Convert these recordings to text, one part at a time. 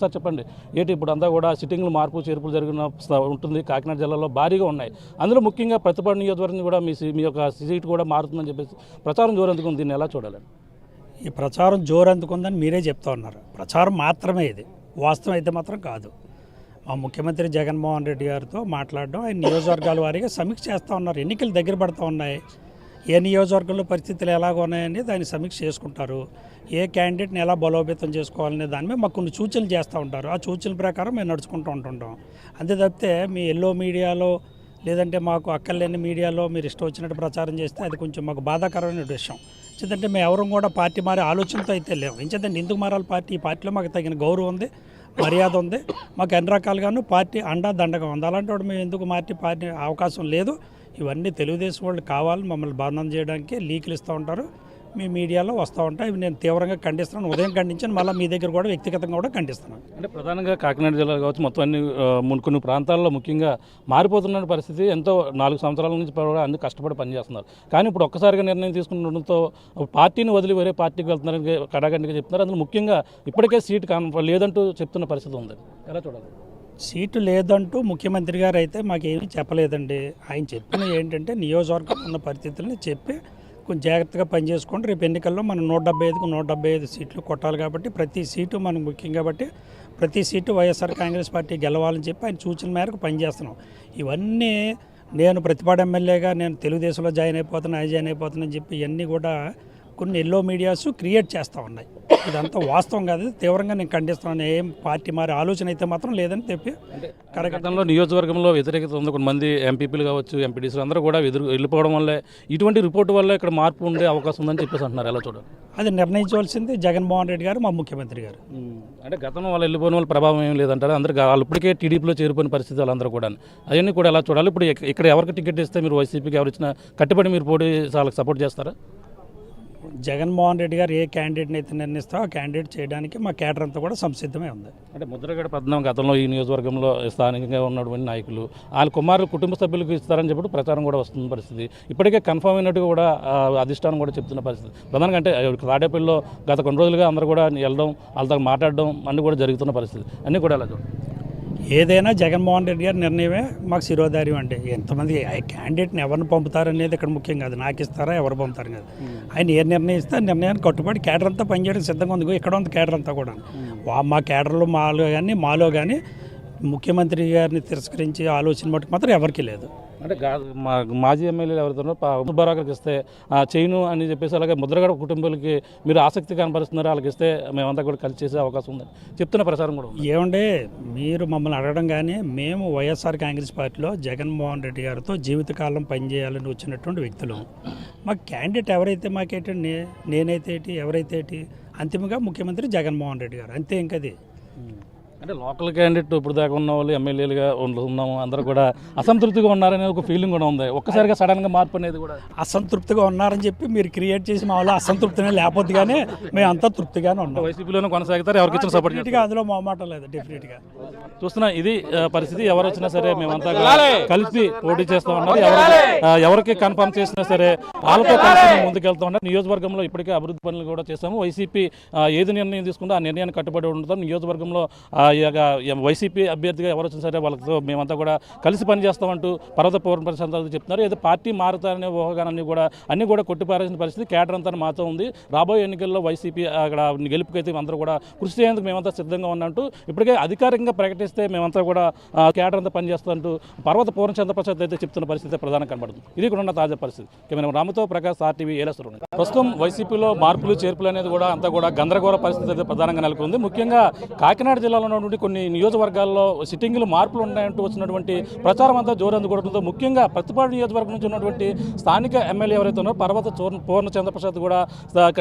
Sir చెప్పండి, ఏంటి ఇప్పుడు అంతా కూడా సిట్టింగ్లు మార్పు చేర్పులు జరిగిన ఉంటుంది కాకినాడ జిల్లాలో భారీగా ఉన్నాయి. అందులో ముఖ్యంగా ప్రతిపాడు నియోజకవర్గం కూడా మీ యొక్క సీట్ కూడా మారుతుందని చెప్పేసి ప్రచారం జోరందుకుంది. దీన్ని ఎలా చూడాలి? ఈ ప్రచారం జోరందుకుందని మీరే చెప్తా ఉన్నారు. ప్రచారం మాత్రమే ఇది, వాస్తవం అయితే మాత్రం కాదు. మా ముఖ్యమంత్రి జగన్మోహన్ రెడ్డి గారితో మాట్లాడడం, ఆయన నియోజకవర్గాల వారీగా సమీక్ష చేస్తూ ఉన్నారు. ఎన్నికలు దగ్గర పడుతూ ఉన్నాయి, ఏ నియోజకవర్గంలో పరిస్థితులు ఎలాగ ఉన్నాయని దాన్ని సమీక్ష చేసుకుంటారు. ఏ క్యాండిడేట్ని ఎలా బలోపేతం చేసుకోవాలనే దాని మీద మాకు కొన్ని సూచనలు చేస్తూ ఉంటారు. ఆ సూచనల ప్రకారం మేము నడుచుకుంటూ ఉంటుంటాం. అంతే తప్పితే మీ ఎల్లో మీడియాలో లేదంటే మాకు అక్కర్లేని మీడియాలో మీరు ఇష్టం వచ్చినట్టు ప్రచారం చేస్తే అది కొంచెం మాకు బాధాకరమైన విషయం. ఎందుకంటే మేము ఎవరు కూడా పార్టీ మారే ఆలోచనతో అయితే లేవు. ఎందుకంటే ఎందుకు మారాలి పార్టీ? ఈ పార్టీలో మాకు తగిన గౌరవం ఉంది, మర్యాద ఉంది, మాకు అన్ని రకాలుగాను పార్టీ అండా దండగా ఉంది. అలాంటి వాడు మేము ఎందుకు పార్టీ అవకాశం లేదు. ఇవన్నీ తెలుగుదేశం వాళ్ళు కావాలి మమ్మల్ని బంధం చేయడానికి లీకులు ఇస్తూ ఉంటారు, మీ మీడియాలో వస్తూ ఉంటాయి. ఇవి నేను తీవ్రంగా ఖండిస్తున్నాను. ఉదయం ఖండించాను, మళ్ళీ మీ దగ్గర కూడా వ్యక్తిగతంగా కూడా ఖండిస్తున్నాను. అంటే ప్రధానంగా కాకినాడ జిల్లా కావచ్చు, మొత్తం అన్ని కొన్ని ప్రాంతాల్లో ముఖ్యంగా మారిపోతున్న పరిస్థితి. ఎంతో 4 సంవత్సరాల నుంచి కూడా అన్ని కష్టపడి పనిచేస్తున్నారు. కానీ ఇప్పుడు ఒక్కసారిగా నిర్ణయం తీసుకుంటుండడంతో పార్టీని వదిలి వేరే పార్టీకి వెళ్తున్నారని కడాగండిగా చెప్తున్నారు. అందులో ముఖ్యంగా ఇప్పటికే సీట్ లేదంటూ చెప్తున్న పరిస్థితి ఉంది. ఎలా చూడాలి? సీటు లేదంటూ ముఖ్యమంత్రి గారు అయితే మాకేమీ చెప్పలేదండి. ఆయన చెప్పిన ఏంటంటే నియోజకవర్గం ఉన్న పరిస్థితులని చెప్పి కొంచెం జాగ్రత్తగా పనిచేసుకోండి, రేపు ఎన్నికల్లో మనం 175కు 175 సీట్లు కొట్టాలి కాబట్టి ప్రతి సీటు మనకు ముఖ్యం కాబట్టి ప్రతి సీటు వైఎస్ఆర్ కాంగ్రెస్ పార్టీ గెలవాలని చెప్పి ఆయన సూచన మేరకు పనిచేస్తున్నాం. ఇవన్నీ నేను ప్రతిపాడు ఎమ్మెల్యేగా నేను తెలుగుదేశంలో జాయిన్ అయిపోతానని చెప్పి ఇవన్నీ కూడా కొన్ని ఎల్లో మీడియాస్ క్రియేట్ చేస్తూ ఉన్నాయి. ఇదంతా వాస్తవం కాదు, తీవ్రంగా నేను ఖండిస్తున్నాను. ఏం పార్టీ మారే ఆలోచన అయితే మాత్రం లేదని చెప్పి గతంలో నియోజకవర్గంలో వ్యతిరేకత ఉంది. కొంతమంది ఎంపీపీలు కావచ్చు, ఎంపీటీసీలు అందరూ కూడా వెళ్ళిపోవడం వల్లే ఇటువంటి రిపోర్టు వల్ల ఇక్కడ మార్పు ఉండే అవకాశం ఉందని చెప్పేసి అంటున్నారు. ఎలా చూడాలి? అది నిర్ణయించవలసింది జగన్మోహన్ రెడ్డి గారు, మా ముఖ్యమంత్రి గారు. అంటే గతంలో వాళ్ళు వెళ్ళిపోయిన వాళ్ళ ప్రభావం ఏం లేదంటారు. అందరూ వాళ్ళు ఇప్పటికే టీడీపీలో చేరిపోయిన పరిస్థితి వాళ్ళందరూ కూడా. అవన్నీ కూడా ఎలా చూడాలి? ఇప్పుడు ఇక్కడ ఎవరికి టికెట్ ఇస్తే మీరు వైసీపీకి ఎవరు ఇచ్చినా కట్టుబడి మీరు పోటీ వాళ్ళకి సపోర్ట్ చేస్తారా? జగన్మోహన్ రెడ్డి గారు ఏ క్యాండిడేట్ని అయితే నిర్ణయిస్తారో ఆ క్యాండిడేట్ చేయడానికి మా కేడర్ అంతా కూడా సంసిద్ధమే ఉంది. అంటే ముద్రగడ పద్మనాభం గతంలో ఈ నియోజకవర్గంలో స్థానికంగా ఉన్నటువంటి నాయకులు వాళ్ళ కుమారులు కుటుంబ సభ్యులకు ఇస్తారని చెప్పి ప్రచారం కూడా వస్తున్న పరిస్థితి. ఇప్పటికే కన్ఫర్మ్ అయినట్టుగా కూడా అధిష్టానం కూడా చెప్తున్న పరిస్థితి. ప్రధానంగా అంటే తాడేపల్లిలో గత కొన్ని రోజులుగా అందరూ కూడా వెళ్ళడం, వాళ్ళతో మాట్లాడడం అన్నీ కూడా జరుగుతున్న పరిస్థితి. అన్నీ కూడా ఎలా చూడండి? ఏదైనా జగన్మోహన్ రెడ్డి గారి నిర్ణయమే మాకు శిరోధార్యం. అంటే ఎంతమంది క్యాండిడేట్ని ఎవరిని పంపుతారనేది ఇక్కడ ముఖ్యం కాదు, నాకు ఇస్తారా ఎవరు పంపుతారు కాదు. ఆయన ఏ నిర్ణయం ఇస్తే ఆ నిర్ణయాన్ని కట్టుబడి కేడర్ అంతా పనిచేయడం సిద్ధంగా ఉంది. ఇక్కడ ఉంది కేడర్ అంతా కూడా. మా కేడర్లో మాలో కానీ ముఖ్యమంత్రి గారిని తిరస్కరించే ఆలోచన మటుకు మాత్రం ఎవరికీ లేదు. అంటే మాజీ ఎమ్మెల్యేలు ఎవరితోనో ముద్రగడకి ఇస్తే చేయను అని చెప్పేసి, అలాగే ముద్రగడ కుటుంబాలకి మీరు ఆసక్తి కనపరుస్తున్నారు, వాళ్ళకి ఇస్తే మేమంతా కూడా కలిసి చేసే అవకాశం ఉందని చెప్తున్న ప్రచారం కూడా ఉంది. ఏమంటే మీరు మమ్మల్ని అడగడం కానీ మేము వైఎస్ఆర్ కాంగ్రెస్ పార్టీలో జగన్మోహన్ రెడ్డి గారితో జీవితకాలం పనిచేయాలని వచ్చినటువంటి వ్యక్తులు. మాకు క్యాండిడేట్ ఎవరైతే మాకేంటండి, నేనైతే ఏంటి ఎవరైతే ఏంటి, అంతిమంగా ముఖ్యమంత్రి జగన్మోహన్ రెడ్డి గారు, అంతే ఇంకది. అంటే లోకల్ క్యాండిడేట్ ఇప్పుడు దాకా ఉన్న వాళ్ళు ఎమ్మెల్యేలుగా ఉన్నాము, అందరూ కూడా అసంతృప్తిగా ఉన్నారనే ఒక ఫీలింగ్ కూడా ఉంది. ఒక్కసారిగా సడన్గా మార్పు అనేది కూడా అసంతృప్తిగా ఉన్నారని చెప్పి మీరు క్రియేట్ చేసి మా వాళ్ళు అసంతృప్తినే లేకపోతే కానీ మేము అంతా తృప్తిగానే ఉన్నాం. వైసీపీలోనే కొనసాగుతారు, ఎవరికి ఇచ్చిన సపోర్ట్ డెఫినెట్గా అందులో మొహమాట లేదు. డెఫినెట్గా చూస్తున్నా ఇది పరిస్థితి. ఎవరు వచ్చినా సరే మేమంతా కలిసి పోటీ చేస్తూ ఉన్నారు. ఎవరికి కన్ఫర్మ్ చేసినా సరే వాళ్ళతో కలిసి ముందుకెళ్తూ ఉన్నారు. నియోజకవర్గంలో ఇప్పటికే అభివృద్ధి పనులు కూడా చేస్తాము. వైసీపీ ఏది నిర్ణయం తీసుకుందో ఆ నిర్ణయాన్ని కట్టుబడి ఉంటాం. నియోజకవర్గంలో వైసీపీ అభ్యర్థిగా ఎవరు వచ్చినా సరే వాళ్ళతో మేమంతా కూడా కలిసి పనిచేస్తామంటూ పర్వత పౌర పరిషత్ చెప్తున్నారు. ఏదో పార్టీ మారుతారనే ఊహాగానాన్ని కూడా అన్ని కూడా కొట్టిపారేసిన పరిస్థితి. కేడర్ అంతా మాతో ఉంది. రాబోయే ఎన్నికల్లో వైసీపీ అక్కడ గెలుపుకైతే అందరూ కూడా కృషి చేసేందుకు మేమంతా సిద్ధంగా ఉన్నట్టు ఇప్పటికే అధికారికంగా ప్రకటిస్తే మేమంతా కూడా కేడర్ అంతా పనిచేస్తామంటూ పర్వత పౌర చంద్రప్రసాద్ అయితే చెప్తున్న పరిస్థితి ప్రధానం కనబడుతుంది. ఇది కూడా ఉన్న తాజా పరిస్థితి. కెమెరా రామతో ప్రకాష్, ఆర్టీవీ, ఏలేశ్వరం. ప్రస్తుతం వైసీపీలో మార్పులు చేర్పులు అనేది కూడా అంతా కూడా గందరగోళ పరిస్థితి అయితే ప్రధానంగా నెలకొంది. ముఖ్యంగా కాకినాడ జిల్లాలో ఉన్నటువంటి కొన్ని నియోజకవర్గాల్లో సిట్టింగ్లు మార్పులు ఉన్నాయంటూ వచ్చినటువంటి ప్రచారం అంతా జోరందుకోవడంతో ముఖ్యంగా ప్రతిపాడు నియోజకవర్గం నుంచి ఉన్నటువంటి స్థానిక ఎమ్మెల్యే ఎవరైతే ఉన్నారో పర్వత పూర్ణ చంద్రప్రసాద్ కూడా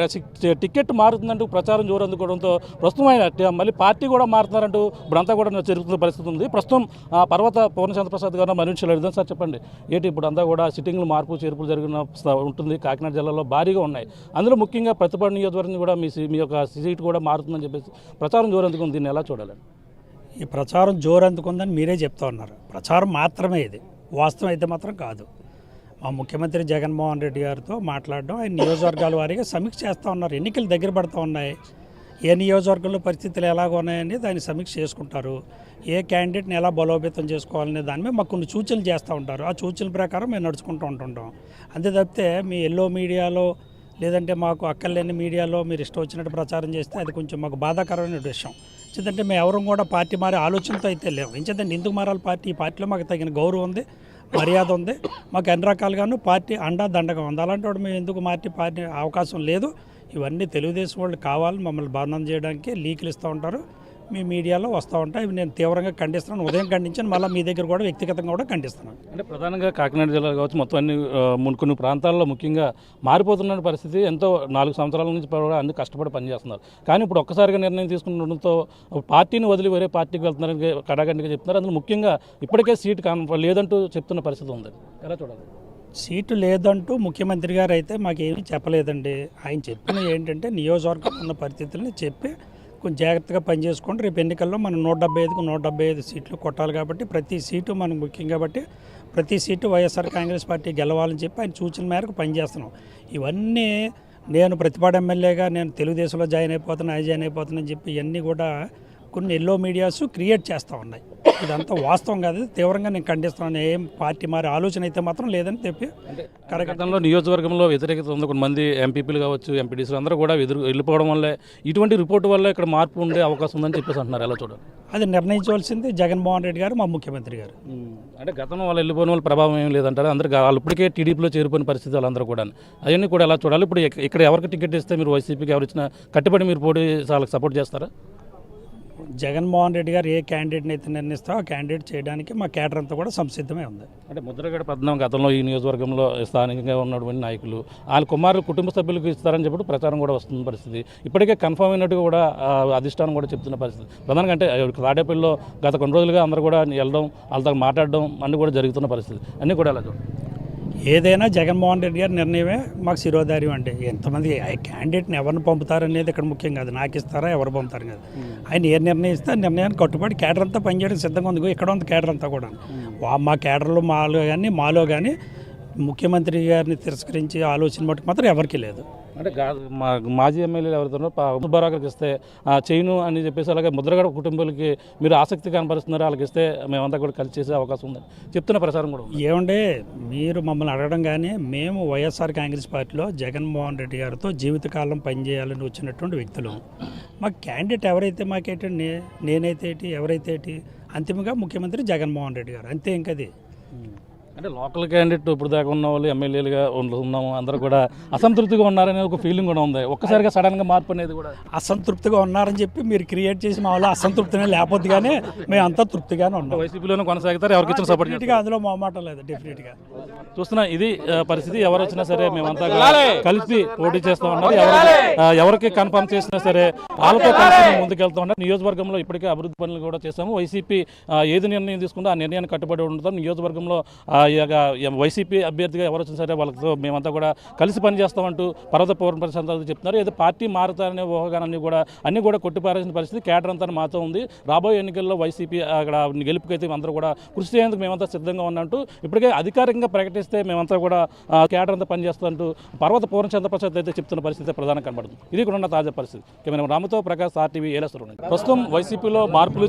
టికెట్ మారుతుందంటూ ప్రచారం జోరందుకోవడంతో ప్రస్తుతం ఆయన మళ్ళీ పార్టీ కూడా మారుతున్నారంటూ ఇప్పుడంతా కూడా జరుగుతున్న పరిస్థితి ఉంది. ప్రస్తుతం పర్వత పూర్ణ చంద్రప్రసాద్ గారు మరింత అడుగుదాం. సార్ చెప్పండి, ఏంటి ఇప్పుడు అంతా కూడా సిట్టింగ్లు మార్పు చేర్పులు జరిగిన ఉంటుంది కాకినాడ జిల్లాలో భారీగా ఉన్నాయి. అందులో ముఖ్యంగా ప్రతిపాడు నియోజకవర్గం కూడా మీ యొక్క సీట్ కూడా మారుతుందని చెప్పేసి ప్రచారం జోరందుకుంది. దీన్ని ఎలా చూడాలి? ఈ ప్రచారం జోరందుకుందని మీరే చెప్తా ఉన్నారు. ప్రచారం మాత్రమే ఇది, వాస్తవం అయితే మాత్రం కాదు. మా ముఖ్యమంత్రి జగన్మోహన్ రెడ్డి గారితో మాట్లాడడం, ఆయన నియోజకవర్గాల వారీగా సమీక్ష చేస్తూ ఉన్నారు. ఎన్నికలు దగ్గర పడుతూ ఉన్నాయి, ఏ నియోజకవర్గంలో పరిస్థితులు ఎలాగ ఉన్నాయని దాన్ని సమీక్ష చేసుకుంటారు. ఏ క్యాండిడేట్ని ఎలా బలోపేతం చేసుకోవాలనే దాని మీద మాకు కొన్ని సూచనలు చేస్తూ ఉంటారు. ఆ సూచనల ప్రకారం మేము నడుచుకుంటూ ఉంటుంటాం. అంతే తప్పితే మీ ఎల్లో మీడియాలో లేదంటే మాకు అక్కర్లేని మీడియాలో మీరు ఇష్టం వచ్చినట్టు ప్రచారం చేస్తే అది కొంచెం మాకు బాధాకరమైన విషయం. ఎందుకంటే మేము ఎవరు కూడా పార్టీ మారే ఆలోచనతో అయితే లేవు. ఎందుకంటే ఎందుకు మారాలి పార్టీ? ఈ పార్టీలో మాకు తగిన గౌరవం ఉంది, మర్యాద ఉంది, మాకు అన్ని రకాలుగాను పార్టీ అండా దండగా ఉంది. అలాంటి వాడు మేము ఎందుకు పార్టీ అవకాశం లేదు. ఇవన్నీ తెలుగుదేశం వాళ్ళు కావాలని మమ్మల్ని బంధనం చేయడానికి లీకులు ఇస్తూ ఉంటారు, మీ మీడియాలో వస్తూ ఉంటాయి. ఇవి నేను తీవ్రంగా ఖండిస్తున్నాను. ఉదయం ఖండించాను, మళ్ళీ మీ దగ్గర కూడా వ్యక్తిగతంగా కూడా ఖండిస్తున్నాను. అంటే ప్రధానంగా కాకినాడ జిల్లా కావచ్చు, మొత్తం అన్ని కొన్ని ప్రాంతాల్లో ముఖ్యంగా మారిపోతున్న పరిస్థితి. ఎంతో 4 సంవత్సరాల నుంచి కూడా అన్ని కష్టపడి పనిచేస్తున్నారు. కానీ ఇప్పుడు ఒక్కసారిగా నిర్ణయం తీసుకుంటుండడంతో పార్టీని వదిలి వేరే పార్టీకి వెళ్తున్నారని కడాగండిగా చెప్తున్నారు. అందులో ముఖ్యంగా ఇప్పటికే సీటు లేదంటూ చెప్తున్న పరిస్థితి ఉంది. ఎలా చూడాలి? సీటు లేదంటూ ముఖ్యమంత్రి గారు అయితే మాకేమీ చెప్పలేదండి. ఆయన చెప్పిన ఏంటంటే నియోజకవర్గం ఉన్న పరిస్థితుల్ని చెప్పి కొంచెం జాగ్రత్తగా పనిచేసుకోండి. రేపు ఎన్నికల్లో మనం 175కు 175 సీట్లు కొట్టాలి కాబట్టి ప్రతి సీటు మనకు ముఖ్యం కాబట్టి ప్రతి సీటు వైఎస్ఆర్ కాంగ్రెస్ పార్టీ గెలవాలని చెప్పి ఆయన సూచన మేరకు పనిచేస్తున్నాం. ఇవన్నీ నేను ప్రతిపాడు ఎమ్మెల్యేగా నేను తెలుగుదేశంలో జాయిన్ అయిపోతానని చెప్పి ఇవన్నీ కూడా కొన్ని ఎల్లో మీడియాస్ క్రియేట్ చేస్తూ ఉన్నాయి. ఇదంతా వాస్తవం కాదు, తీవ్రంగా నేను ఖండిస్తున్నాను. ఏం పార్టీ మారే ఆలోచన అయితే మాత్రం లేదని చెప్పి గతంలో నియోజకవర్గంలో వ్యతిరేకత ఉంది. కొంతమంది ఎంపీపీలు కావచ్చు, ఎంపీడీసీలు అందరూ కూడా వెళ్ళిపోవడం వల్లే ఇటువంటి రిపోర్టు వల్ల ఇక్కడ మార్పు ఉండే అవకాశం ఉందని చెప్పేసి అంటున్నారు. ఎలా చూడాలి? అది నిర్ణయించవలసింది జగన్మోహన్ రెడ్డి గారు, మా ముఖ్యమంత్రి గారు. అంటే గతంలో వాళ్ళు వెళ్ళిపోయిన వాళ్ళ ప్రభావం ఏం లేదంటారు. అందరూ వాళ్ళు ఇప్పటికే టీడీపీలో చేరిపోయిన పరిస్థితి వాళ్ళందరూ కూడా. అవన్నీ కూడా ఎలా చూడాలి? ఇప్పుడు ఇక్కడ ఎవరికి టికెట్ ఇస్తే మీరు వైసీపీకి ఎవరు ఇచ్చినా కట్టుబడి మీరు పోటీ వాళ్ళకి సపోర్ట్ చేస్తారా? జగన్మోహన్ రెడ్డి గారు ఏ క్యాండిడేట్ని అయితే నిర్ణయిస్తారో ఆ క్యాండిడేట్ చేయడానికి మా కేడర్ అంతా కూడా సంసిద్ధమే ఉంది. అంటే ముద్రగడ పద్మనాభం గతంలో ఈ నియోజకవర్గంలో స్థానికంగా ఉన్నటువంటి నాయకులు వాళ్ళ కుమారులు కుటుంబ సభ్యులకు ఇస్తారని చెప్పి ప్రచారం కూడా వస్తున్న పరిస్థితి. ఇప్పటికే కన్ఫర్మ్ అయినట్టుగా కూడా అధిష్టానం కూడా చెప్తున్న పరిస్థితి. ప్రధానంగా అంటే తాడేపల్లిలో గత కొన్ని రోజులుగా అందరూ కూడా వెళ్ళడం, వాళ్ళతో మాట్లాడడం అన్నీ కూడా జరుగుతున్న పరిస్థితి. అన్నీ కూడా అలా చూడండి. ఏదైనా జగన్మోహన్ రెడ్డి గారి నిర్ణయమే మాకు శిరోధార్యం. అంటే ఎంతమంది క్యాండిడేట్ని ఎవరిని పంపుతారనేది ఇక్కడ ముఖ్యం కాదు, నాకు ఇస్తారా ఎవరు పంపుతారు కాదు. ఆయన ఏ నిర్ణయం ఇస్తే నిర్ణయాన్ని కట్టుబడి కేడర్ అంతా పనిచేయడానికి సిద్ధంగా ఉంది. ఇక్కడ ఉంది కేడర్ అంతా కూడా. మా కేడర్లో మాలో కానీ ముఖ్యమంత్రి గారిని తిరస్కరించి ఆలోచన మటుకు మాత్రం ఎవరికీ లేదు. అంటే మాజీ ఎమ్మెల్యేలు ఎవరితో బరాకర్కి ఇస్తే చేయను అని చెప్పేసి అలాగే ముద్రగడ కుటుంబాలకి మీరు ఆసక్తి కనపరుస్తున్నారు, వాళ్ళకి ఇస్తే మేమంతా కూడా కలిసి చేసే అవకాశం ఉందని చెప్తున్న ప్రచారం కూడా ఏమంటే మీరు మమ్మల్ని అడగడం కానీ మేము వైఎస్ఆర్ కాంగ్రెస్ పార్టీలో జగన్మోహన్ రెడ్డి గారితో జీవితకాలం పనిచేయాలని వచ్చినటువంటి వ్యక్తులు. మా క్యాండిడేట్ ఎవరైతే మాకేంటి, నేనైతే ఏంటి, ఎవరైతే ఏంటి, అంతిమంగా ముఖ్యమంత్రి జగన్మోహన్ రెడ్డి గారు, అంతే ఇంకది. అంటే లోకల్ క్యాండిడేట్ ఇప్పుడు దాకా ఉన్న వాళ్ళు ఎమ్మెల్యేలుగా ఉన్నాము అందరూ కూడా అసంతృప్తిగా ఉన్నారనే ఒక ఫీలింగ్ కూడా ఉంది. ఒక్కసారిగా సడన్గా మార్పు అనేది కూడా అసంతృప్తిగా ఉన్నారని చెప్పి మీరు క్రియేట్ చేసి మా వాళ్ళు అసంతృప్తినే లేకపోతే కానీ మేము అంతా తృప్తిగానే ఉన్నాం. వైసీపీలోనే కొనసాగుతారు, ఎవరికి ఇచ్చిన సపోర్ట్ డెఫినెట్గా అందులో మాట లేదు. డెఫినెట్గా చూస్తున్నా ఇది పరిస్థితి. ఎవరు వచ్చినా సరే మేమంతా కలిసి పోటీ చేస్తూ ఉన్నారు. ఎవరికి కన్ఫర్మ్ చేసినా సరే వాళ్ళతో కలిసి మేము ముందుకెళ్తూ ఉన్నారు. నియోజకవర్గంలో ఇప్పటికే అభివృద్ధి పనులు కూడా చేస్తాము. వైసీపీ ఏది నిర్ణయం తీసుకుందో ఆ నిర్ణయాన్ని కట్టుబడి ఉంటాం. నియోజకవర్గంలో వైసీపీ అభ్యర్థిగా ఎవరు వచ్చినా సరే వాళ్ళతో మేమంతా కూడా కలిసి పనిచేస్తామంటూ పర్వత పౌర ప్రశాంత్ చెప్తున్నారు. ఏదో పార్టీ మారుతారనే ఊహగానన్నీ కూడా కొట్టిపారేసిన పరిస్థితి. కేడర్ అంతా మాతో ఉంది. రాబోయే ఎన్నికల్లో వైసీపీ అక్కడ గెలుపుకైతే అందరూ కూడా కృషి చేసేందుకు మేమంతా సిద్ధంగా ఉన్నట్టు ఇప్పటికే అధికారికంగా ప్రకటిస్తే మేమంతా కూడా కేడర్ అంతా పనిచేస్తుంటూ పర్వత పౌర చంద్రప్రసాద్ అయితే చెప్తున్న పరిస్థితి ప్రధానంగా కనబడుతుంది. ఇది కూడా ఉన్న తాజా పరిస్థితి. కెమెరా రామతో ప్రకాష్ RTV ఏలేశ్వరం. ప్రస్తుతం వైసీపీలో మార్పులు